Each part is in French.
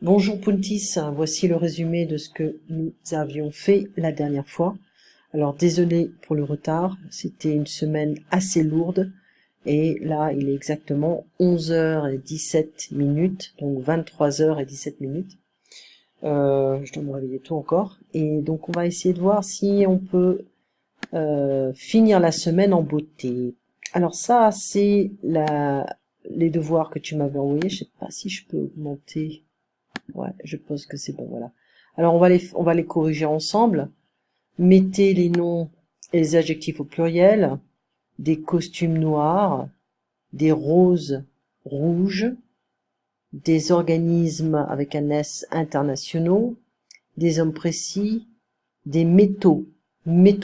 Bonjour Puntis, voici le résumé de ce que nous avions fait la dernière fois. Alors désolé pour le retard, c'était une semaine assez lourde et là il est exactement 11h17, donc 23h17. Je dois me réveiller tôt encore et donc on va essayer de voir si on peut finir la semaine en beauté. Alors ça c'est les devoirs que tu m'avais envoyés, je sais pas si je peux augmenter. Ouais, je pense que c'est bon, voilà. Alors on va les corriger ensemble. Mettez les noms et les adjectifs au pluriel, des costumes noirs, des roses rouges, des organismes avec un S internationaux, des hommes précis, des métaux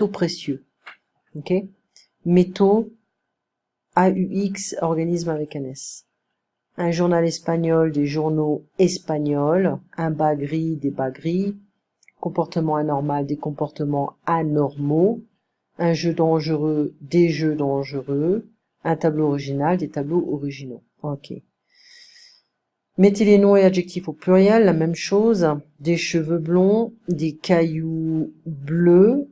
précieux. Ok? Métaux, AUX, organisme avec un S. Un journal espagnol, des journaux espagnols, un bas gris, des bas gris, comportement anormal, des comportements anormaux, un jeu dangereux, des jeux dangereux, un tableau original, des tableaux originaux. Ok. Mettez les noms et adjectifs au pluriel, la même chose, des cheveux blonds, des cailloux bleus,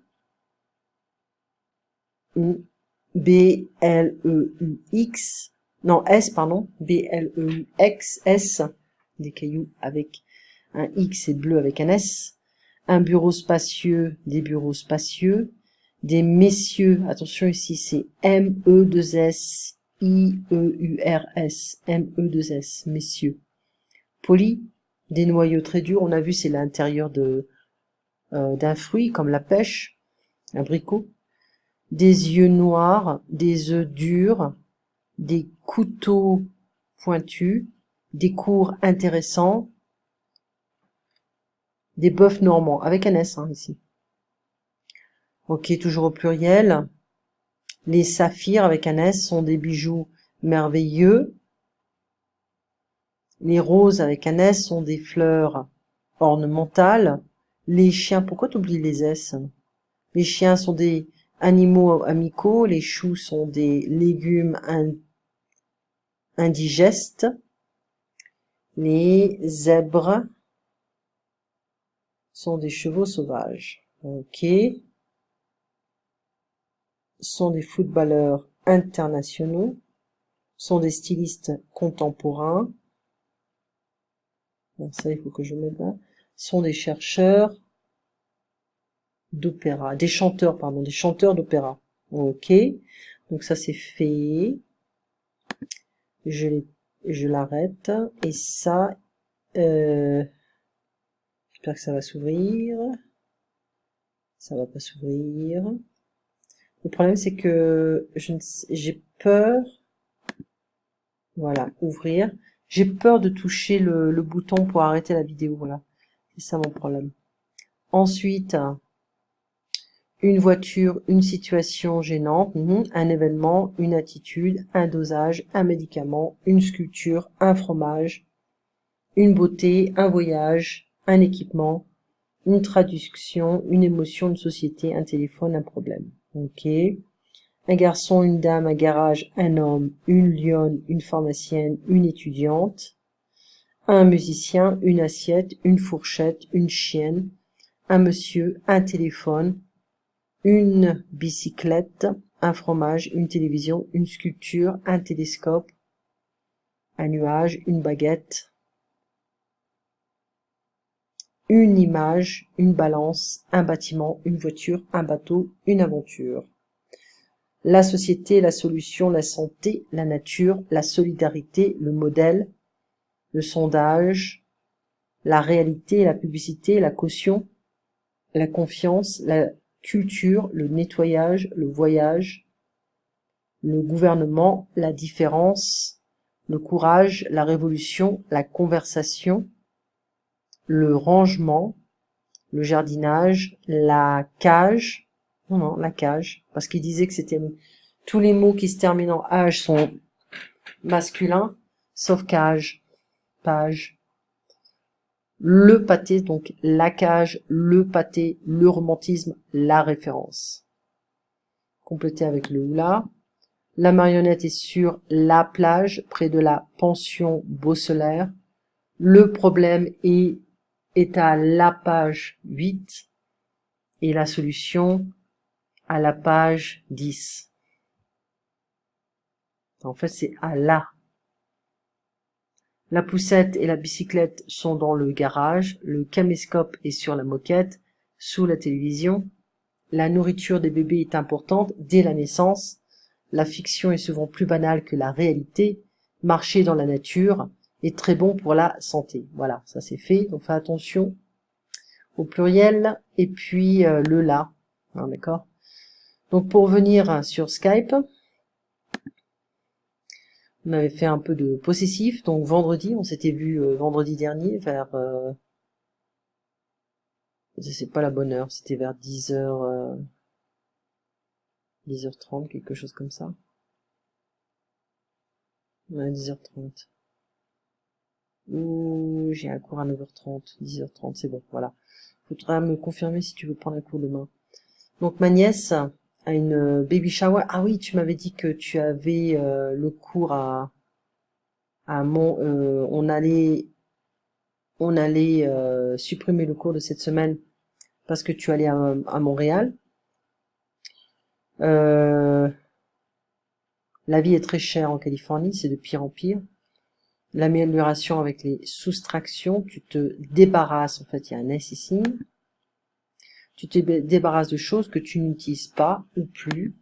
ou B-L-E-U-X, non, S, pardon, B-L-E-U-X, S, des cailloux avec un X et bleu avec un S, un bureau spacieux, des bureaux spacieux, des messieurs, attention ici c'est M-E-2-S-I-E-U-R-S, M-E-2-S, messieurs, poli, des noyaux très durs, on a vu c'est l'intérieur d'un fruit comme la pêche, un abricot, des yeux noirs, des œufs durs, des couteaux pointus, des cours intéressants, des bœufs normands, avec un S ici. Ok, toujours au pluriel. Les saphirs avec un S sont des bijoux merveilleux. Les roses avec un S sont des fleurs ornementales. Les chiens, pourquoi t'oublies les S? Les chiens sont des animaux amicaux. Les choux sont des légumes indigestes. Les zèbres sont des chevaux sauvages. Ok. Sont des footballeurs internationaux. Sont des stylistes contemporains. Bon, ça, il faut que je mette là. Sont des chercheurs d'opéra. Des chanteurs, pardon. Des chanteurs d'opéra. Ok. Donc ça, c'est fait. Je l'arrête. Et ça, j'espère que ça va s'ouvrir. Ça va pas s'ouvrir. Le problème, c'est que j'ai peur. Voilà, ouvrir. J'ai peur de toucher le bouton pour arrêter la vidéo. Voilà, c'est ça mon problème. Ensuite, une voiture, une situation gênante, un événement, une attitude, un dosage, un médicament, une sculpture, un fromage, une beauté, un voyage, un équipement, une traduction, une émotion, une société, un téléphone, un problème. Ok. Un garçon, une dame, un garage, un homme, une lionne, une pharmacienne, une étudiante, un musicien, une assiette, une fourchette, une chienne, un monsieur, un téléphone, une bicyclette, un fromage, une télévision, une sculpture, un télescope, un nuage, une baguette, une image, une balance, un bâtiment, une voiture, un bateau, une aventure. La société, la solution, la santé, la nature, la solidarité, le modèle, le sondage, la réalité, la publicité, la caution, la confiance, la culture, le nettoyage, le voyage, le gouvernement, la différence, le courage, la révolution, la conversation, le rangement, le jardinage, la cage, non, la cage, parce qu'il disait que c'était tous les mots qui se terminent en âge sont masculins, sauf cage, page. Le pâté, donc la cage, le pâté, le romantisme, la référence. Complété avec le oula. La marionnette est sur la plage, près de la pension Beaucelaire. Le problème est à la page 8 et la solution à la page 10. En fait, c'est à la. La poussette et la bicyclette sont dans le garage, le caméscope est sur la moquette, sous la télévision. La nourriture des bébés est importante dès la naissance. La fiction est souvent plus banale que la réalité. Marcher dans la nature est très bon pour la santé. Voilà, ça c'est fait. Donc fais attention au pluriel. Et puis le la. Hein, d'accord. Donc pour venir sur Skype, on avait fait un peu de possessif. Donc vendredi, on s'était vu vendredi dernier vers... c'est pas la bonne heure, c'était vers 10h... 10h30, quelque chose comme ça. Ouais, 10h30. Ouh, j'ai un cours à 9h30, 10h30, c'est bon, voilà. Faudra me confirmer si tu veux prendre un cours demain. Donc ma nièce a une baby shower. Ah oui, tu m'avais dit que tu avais le cours à Mont... on allait supprimer le cours de cette semaine parce que tu allais à Montréal. La vie est très chère en Californie, c'est de pire en pire. L'amélioration avec les soustractions, tu te débarrasses, en fait il y a un S ici, tu te débarrasses de choses que tu n'utilises pas ou plus.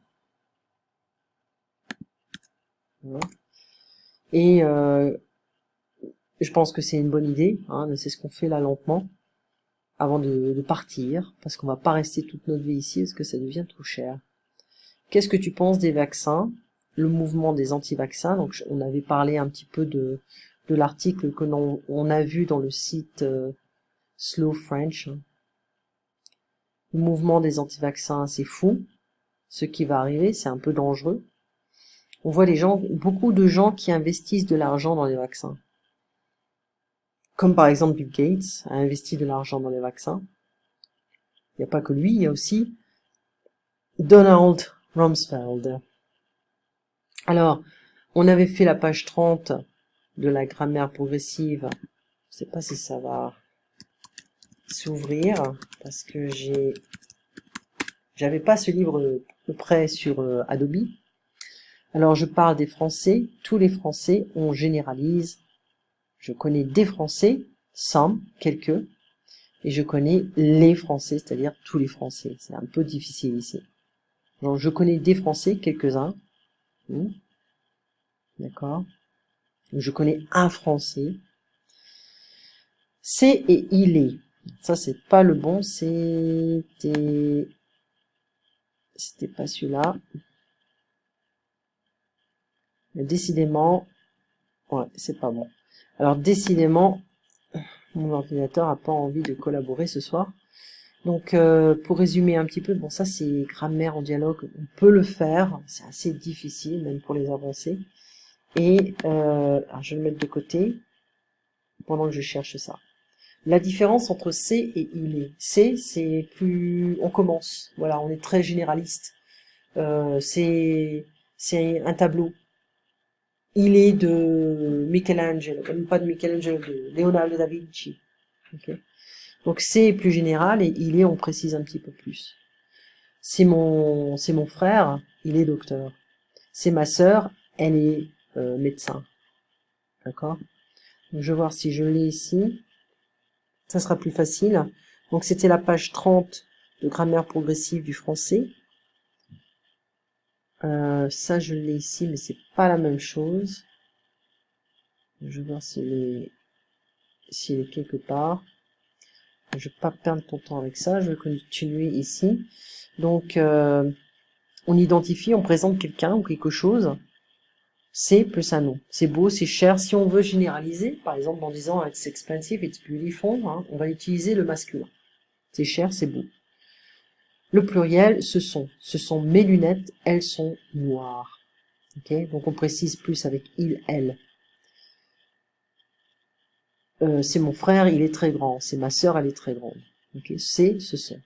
Et je pense que c'est une bonne idée, hein, c'est ce qu'on fait là lentement, avant de partir, parce qu'on va pas rester toute notre vie ici, parce que ça devient trop cher. Qu'est-ce que tu penses des vaccins, le mouvement des anti-vaccins? Donc on avait parlé un petit peu de l'article que on a vu dans le site Slow French. Le mouvement des anti-vaccins, c'est fou. Ce qui va arriver, c'est un peu dangereux. On voit beaucoup de gens qui investissent de l'argent dans les vaccins. Comme par exemple Bill Gates a investi de l'argent dans les vaccins. Il n'y a pas que lui, il y a aussi Donald Rumsfeld. Alors, on avait fait la page 30 de la grammaire progressive. Je sais pas si ça va s'ouvrir parce que j'avais pas ce livre prêt sur Adobe. Alors je parle des Français, tous les Français, on généralise. Je connais des Français, some, quelques, et je connais les Français, c'est-à-dire tous les Français. C'est un peu difficile ici. Donc je connais des Français, quelques-uns. D'accord. Je connais un Français. C'est et il est. Ça c'est pas le bon, c'était pas celui-là. Mais décidément, ouais, c'est pas bon. Alors décidément, mon ordinateur a pas envie de collaborer ce soir. Donc pour résumer un petit peu, bon ça c'est grammaire en dialogue, on peut le faire, c'est assez difficile même pour les avancés. Et alors je vais le mettre de côté pendant que je cherche ça. La différence entre c'est et il est. C'est plus... on commence. Voilà, on est très généraliste. C'est un tableau. Il est de Michelangelo, même pas de Michelangelo, de Leonardo da Vinci. Okay. Donc c'est plus général et il est, on précise un petit peu plus. C'est mon frère, il est docteur. C'est ma sœur, elle est médecin. D'accord. Donc je vais voir si je l'ai ici. Ça sera plus facile. Donc c'était la page 30 de grammaire progressive du français. Ça je l'ai ici, mais c'est pas la même chose. Je vais voir s'il est quelque part. Je vais pas perdre ton temps avec ça. Je vais continuer ici. Donc on identifie, on présente quelqu'un ou quelque chose. C'est plus un nom. C'est beau, c'est cher. Si on veut généraliser, par exemple en disant it's expensive, it's beautiful, hein, on va utiliser le masculin. C'est cher, c'est beau. Le pluriel, ce sont mes lunettes, elles sont noires. Okay, donc on précise plus avec il, elle. C'est mon frère, il est très grand. C'est ma sœur, elle est très grande. Okay, c'est, ce sont.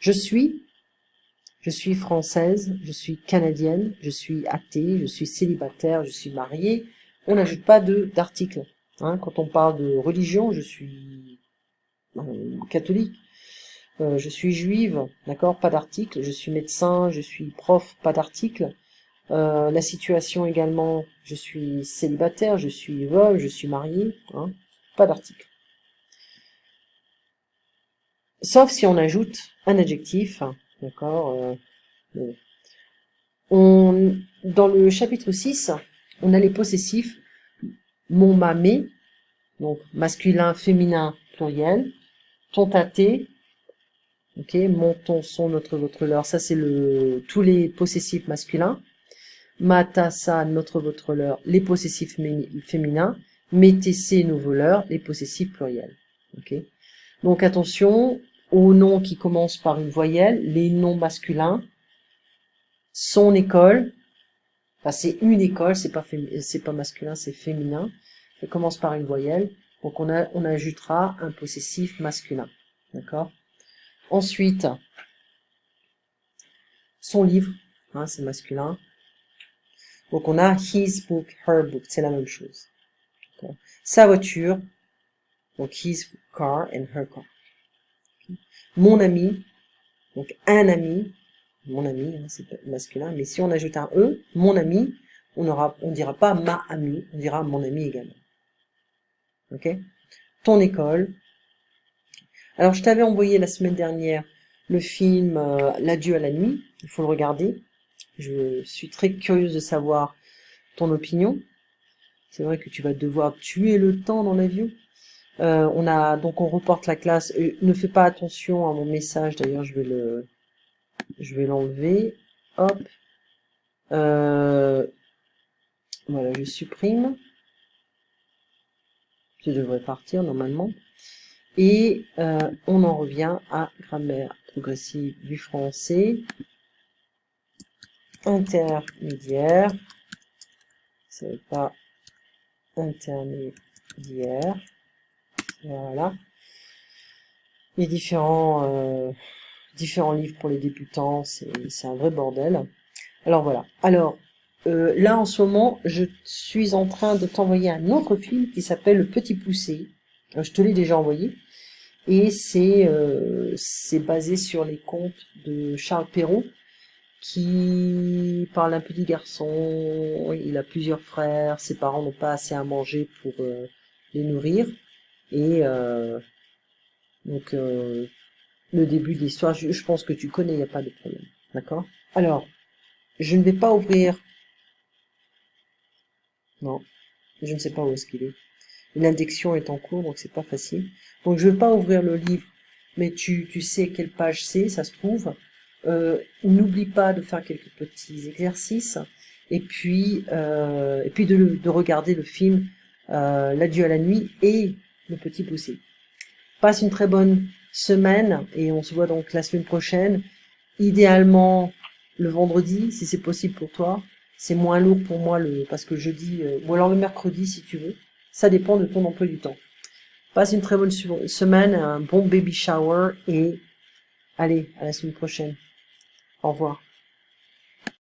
Je suis française, je suis canadienne, je suis athée, je suis célibataire, je suis mariée. On n'ajoute pas d'article. Hein, quand on parle de religion, je suis catholique, je suis juive, d'accord, pas d'article, je suis médecin, je suis prof, pas d'article. La situation également, je suis célibataire, je suis veuve, je suis mariée, hein, pas d'article. Sauf si on ajoute un adjectif, hein, d'accord. Dans le chapitre 6, on a les possessifs mon, ma, mes, donc masculin, féminin, pluriel, ton, ta, tes, ok, mon, ton, son, notre, votre, leur, ça c'est tous les possessifs masculins. Ma, ta, sa, notre, votre, leur, les possessifs féminins. Mes, tes, ses, nos, vos, leurs, les possessifs pluriels. Ok. Donc attention aux noms qui commencent par une voyelle, les noms masculins, son école, enfin c'est une école, c'est pas masculin, c'est féminin. Ça commence par une voyelle, donc on ajoutera un possessif masculin, d'accord. Ensuite, son livre, hein, c'est masculin. Donc on a his book, her book, c'est la même chose. Sa voiture, donc his car and her car. Mon ami, donc un ami, mon ami, hein, c'est masculin, mais si on ajoute un E, mon ami, on dira pas ma amie, on dira mon ami également. Ok? Ton école. Alors je t'avais envoyé la semaine dernière le film L'adieu à la nuit, il faut le regarder. Je suis très curieuse de savoir ton opinion. C'est vrai que tu vas devoir tuer le temps dans l'avion. Donc on reporte la classe. Ne fais pas attention à mon message, d'ailleurs je vais l'enlever. Hop. Voilà, je supprime. Ça devrait partir normalement. Et on en revient à grammaire progressive du français. Intermédiaire. C'est pas intermédiaire. Voilà. Les différents livres pour les débutants, c'est un vrai bordel. Alors voilà. Alors, là en ce moment, je suis en train de t'envoyer un autre film qui s'appelle Le Petit Poucet. Je te l'ai déjà envoyé. Et c'est basé sur les contes de Charles Perrault, qui parle d'un petit garçon, il a plusieurs frères, ses parents n'ont pas assez à manger pour les nourrir. Et donc le début de l'histoire, je pense que tu connais, il n'y a pas de problème. D'accord? Alors, je ne vais pas ouvrir... Non, je ne sais pas où est-ce qu'il est. L'indexion est en cours, donc c'est pas facile. Donc je ne vais pas ouvrir le livre, mais tu sais quelle page c'est, ça se trouve. N'oublie pas de faire quelques petits exercices, et puis de regarder le film L'adieu à la nuit et Le Petit Poucet. Passe une très bonne semaine, et on se voit donc la semaine prochaine. Idéalement le vendredi, si c'est possible pour toi. C'est moins lourd pour moi parce que jeudi, ou alors le mercredi si tu veux. Ça dépend de ton emploi du temps. Passe une très bonne semaine, un bon baby shower, et allez, à la semaine prochaine. Au revoir.